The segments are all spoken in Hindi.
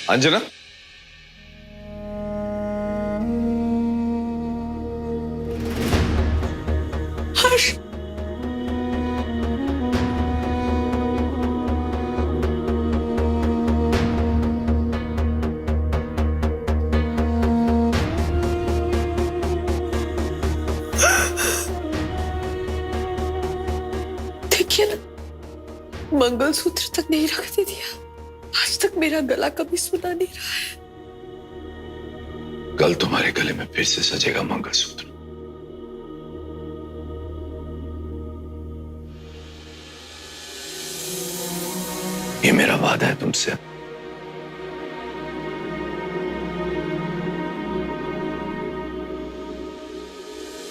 अंजना, हर्ष, देखिए ना, मंगलसूत्र तक नहीं रखने दिया। आज तक मेरा गला कभी सुना नहीं रहा है। कल तुम्हारे गले में फिर से सजेगा मंगलसूत्र। ये मेरा वादा है तुमसे।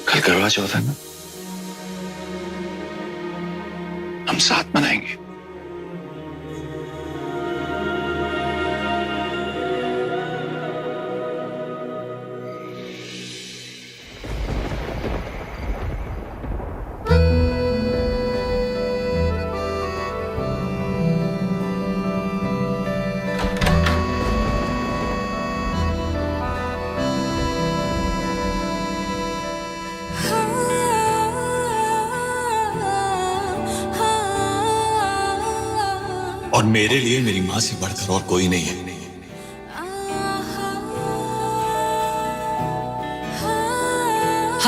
कल करवा चौथ है ना, हम साथ मनाएंगे। और मेरे लिए मेरी मां से बढ़कर और कोई नहीं है।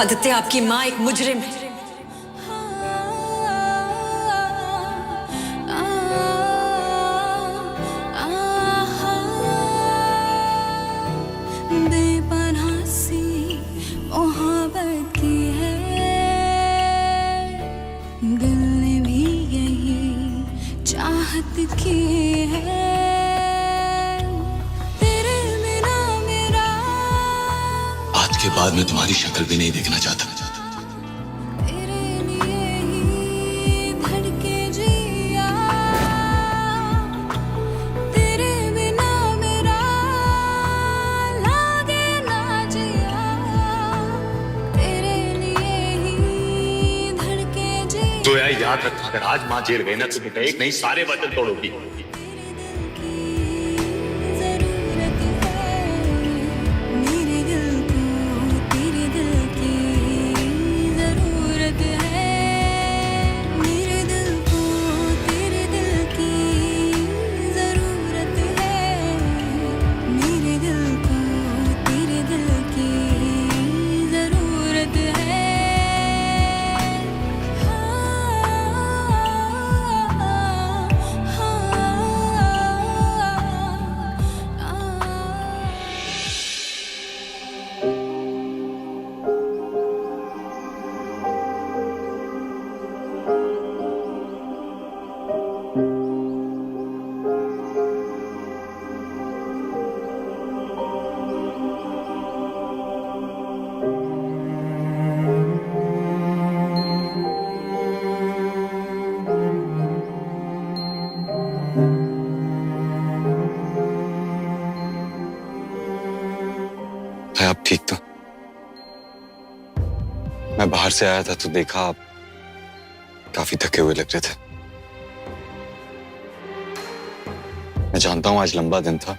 आदित्य, आपकी माँ एक मुजरिम है। बेपनाह सी मोहब्बत की है, दिल ने भी यही चाहत की है। तेरे बिना मेरा आज के बाद मैं तुम्हारी शक्ल भी नहीं देखना चाहता। तेरे लिए ही धड़के जिया, तेरे बिना मेरा लागे ना जिया, तेरे लिए ही धड़के जिया। तो यार याद रख, अगर आज मां जेल गई ना तो बेटा एक नहीं सारे बर्तन तोड़ोगी। है आप ठीक तो? मैं बाहर से आया था तो देखा आप काफी थके हुए लग रहे थे। मैं जानता हूं आज लंबा दिन था,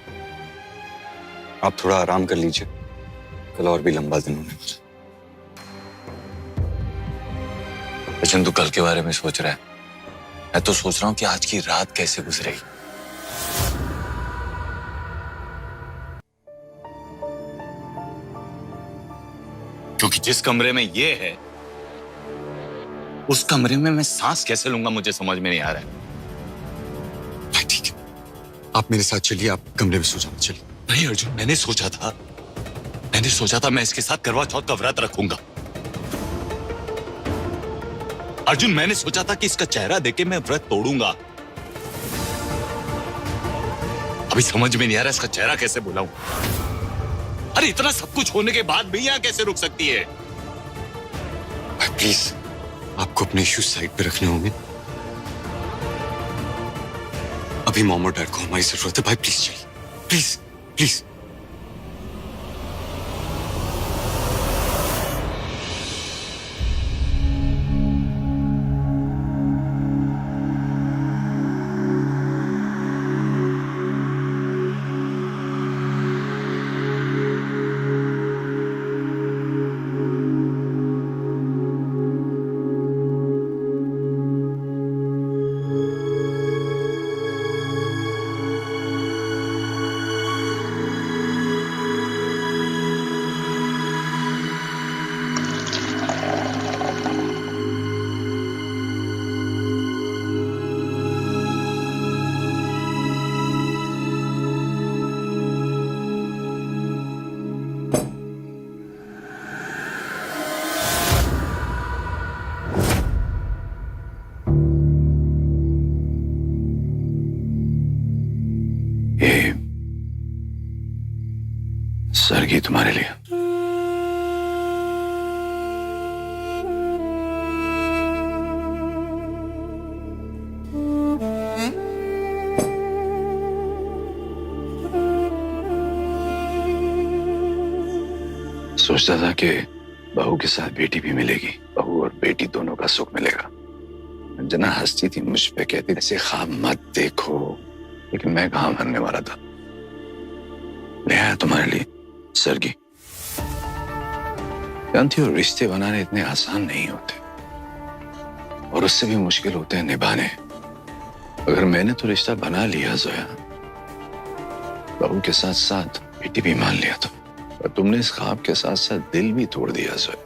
आप थोड़ा आराम कर लीजिए, कल और भी लंबा दिन होने वाला। लेकिन तू कल के बारे में सोच रहा है, मैं तो सोच रहा हूं कि आज की रात कैसे गुजरेगी। क्योंकि जिस कमरे में ये है उस कमरे में मैं सांस कैसे लूंगा मुझे समझ में नहीं आ रहा है। ठीक है, आप मेरे साथ चलिए, आप कमरे में सो जाना। चलिए। नहीं अर्जुन, मैंने सोचा था मैं इसके साथ करवा चौथ का व्रत रखूंगा। अर्जुन, मैंने सोचा था कि इसका चेहरा देके मैं व्रत तोड़ूंगा। अभी समझ में नहीं आ रहा इसका चेहरा कैसे बुलाऊं। अरे इतना सब कुछ होने के बाद भी यहाँ कैसे रुक सकती है? प्लीज, आपको अपने इश्यूज साइड पे रखने होंगे। अभी मॉम और डैड को हमारी जरूरत है। भाई प्लीज चलिए, प्लीज प्लीज। सरगी तुम्हारे लिए। सोचता था कि बहू के साथ बेटी भी मिलेगी, बहू और बेटी दोनों का सुख मिलेगा। अंजना हंसती थी मुझ पे, कहती ऐसे ख्वाब मत देखो, लेकिन मैं कहां मरने वाला था। ले आया तुम्हारे लिए सरगी। जानती हो रिश्ते बनाने इतने आसान नहीं होते, और उससे भी मुश्किल होते हैं निभाने। अगर मैंने तो रिश्ता बना लिया जोया, बहू के साथ साथ बेटी भी मान लिया था, और तुमने इस ख्वाब के साथ साथ दिल भी तोड़ दिया जोया।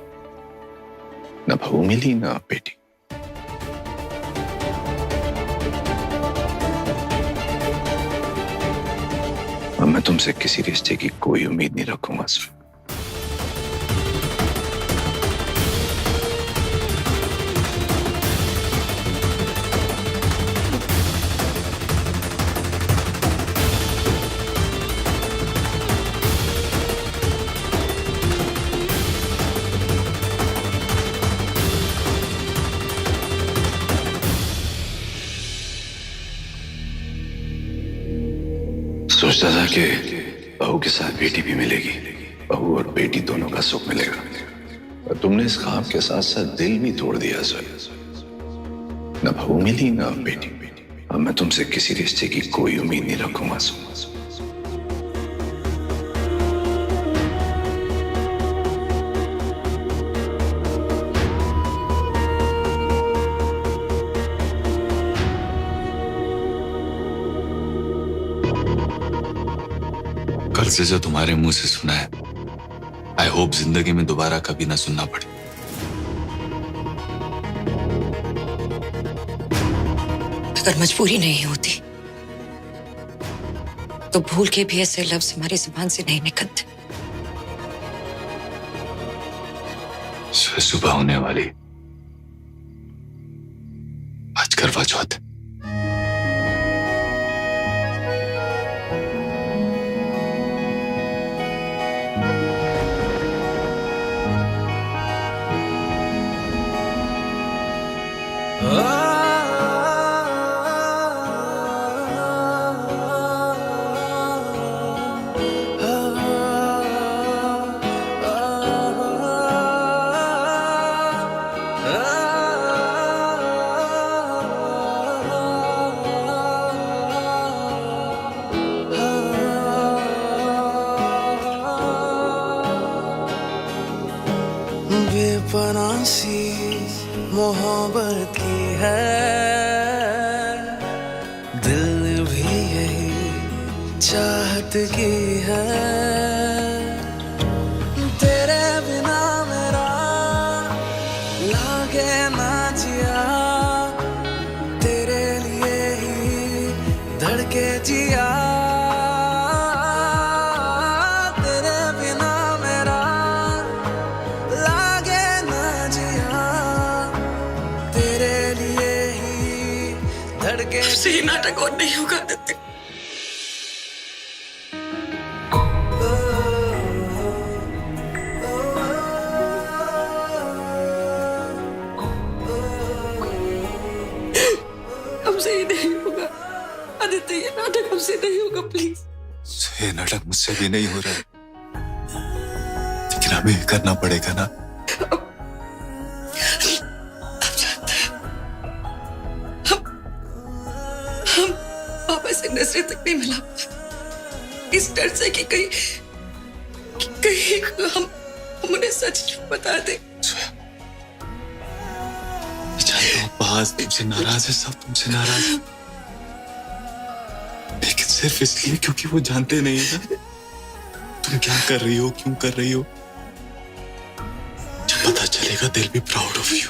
न बहू मिली न बेटी। अब मैं तुमसे किसी रिश्ते की कोई उम्मीद नहीं रखूंगा जोया। सोचता था कि बहू के साथ बेटी भी मिलेगी, बहू और बेटी दोनों का सुख मिलेगा, और तुमने इस ख्वाब के साथ साथ दिल भी तोड़ दिया जोया। न बहू मिली न बेटी। अब मैं तुमसे किसी रिश्ते की कोई उम्मीद नहीं रखूंगा जोया। कल से जो तुम्हारे मुंह से सुना है, आई होप जिंदगी में दोबारा कभी ना सुनना पड़े। अगर मजबूरी नहीं होती तो भूल के भी ऐसे लफ्ज हमारी जुबान से नहीं निकलते। सुबह होने वाली आज करवा चौथ है। बेपनाह सी मोहब्बत की है, दिल भी यही चाहत की है। तेरे बिना मेरा लागे ना जिया, तेरे लिए ही धड़के जिया। तेरे बिना मेरा लागे ना जिया, तेरे लिए ही धड़के। आपसे ये नाटक और नहीं होगा आदित्य। हमसे ये नहीं होगा आदित्य, ये नाटक हमसे नहीं होगा प्लीज। ये नाटक मुझसे भी नहीं हो रहा है, लेकिन हमें करना पड़ेगा ना। हम पापा से नजरें तक नहीं मिला पाते, इस डर से कि कहीं हम उन्हें सच बता दें। जानता हूँ बाज तुमसे नाराज है, सब तुमसे नाराज है, लेकिन सिर्फ इसलिए क्योंकि वो जानते नहीं है ना तुम क्या कर रही हो, क्यों कर रही हो। जब पता चलेगा दिल भी प्राउड ऑफ यू।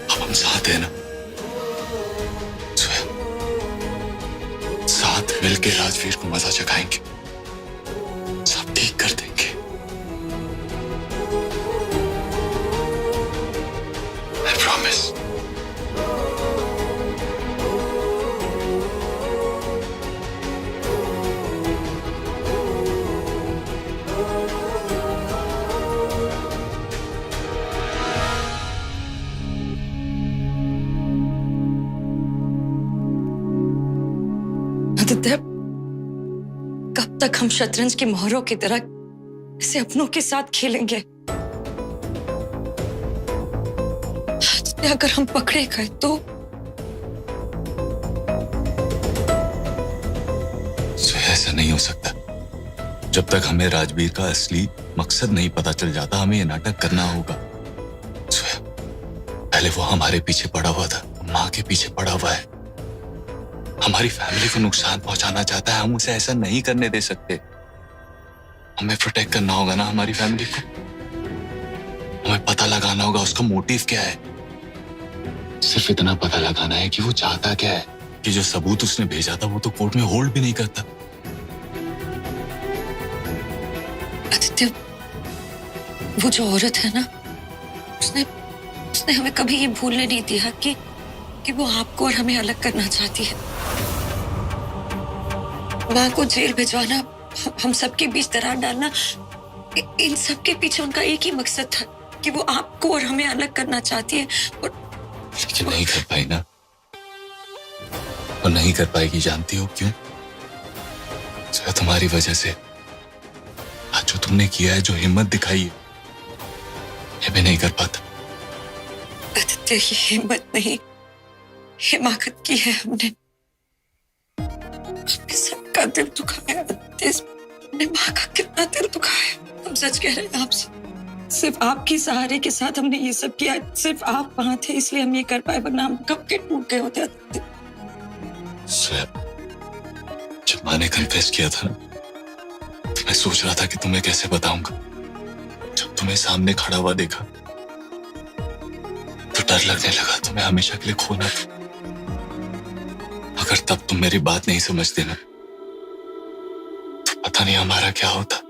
अब हम साथ हैं ना, साथ मिलकर राजवीर को मजा चखाएंगे, सब ठीक कर देंगे। I promise. आदित्य, कब तक हम शतरंज की मोहरों की तरह इसे अपनों के साथ खेलेंगे? आदित्य, अगर हम पकड़े गए तो ऐसा नहीं हो सकता। जब तक हमें राजवीर का असली मकसद नहीं पता चल जाता, हमें ये नाटक करना होगा। पहले वो हमारे पीछे पड़ा हुआ था, माँ के पीछे पड़ा हुआ है, हमारी फैमिली को नुकसान पहुंचाना चाहता है। हम उसे ऐसा नहीं करने दे सकते। हमें प्रोटेक्ट करना होगा ना हमारी फैमिली को। हमें पता लगाना होगा उसका मोटिव क्या है। सिर्फ इतना पता लगाना है कि वो चाहता क्या है। कि जो सबूत उसने भेजा था वो तो कोर्ट में होल्ड भी नहीं करता। आदित्य, वो जो औरत है ना, उसने हमें कभी ये भूलने नहीं दिया कि वो आपको और हमें अलग करना चाहती है। माँ को जेल भिजवाना, हम सबके बीच दरार डालना, इन सब के पीछे उनका एक ही मकसद था कि वो आपको और हमें अलग करना चाहती है। और लेकिन नहीं कर पाई ना। और नहीं कर पाएगी, जानती हो क्यों? तो तुम्हारी वजह से। आज जो तुमने किया है, जो हिम्मत दिखाई है, ये भी नहीं कर पाता। आदित्य, ये हिम्मत नहीं, हिमाकत की है हमने। हमने सबका दिल दुखाया आदित्य, हमने माँ का कितना दिल दुखाया। हम सच कह रहे हैं आपसे, सिर्फ आपके सहारे के साथ हमने ये सब किया। सिर्फ आप वहां थे इसलिए हम ये कर पाए, वरना हम कब के टूट गए होते। आदित्य, जब माँ ने कन्फेस किया था ना, तो मैं सोच रहा था कि तुम्हें कैसे बताऊंगा। जब तुम्हें सामने खड़ा हुआ देखा तो डर लगने लगा तुम्हें हमेशा के लिए खोना था। अगर तब तुम मेरी बात नहीं समझते ना, तो पता नहीं हमारा क्या होता।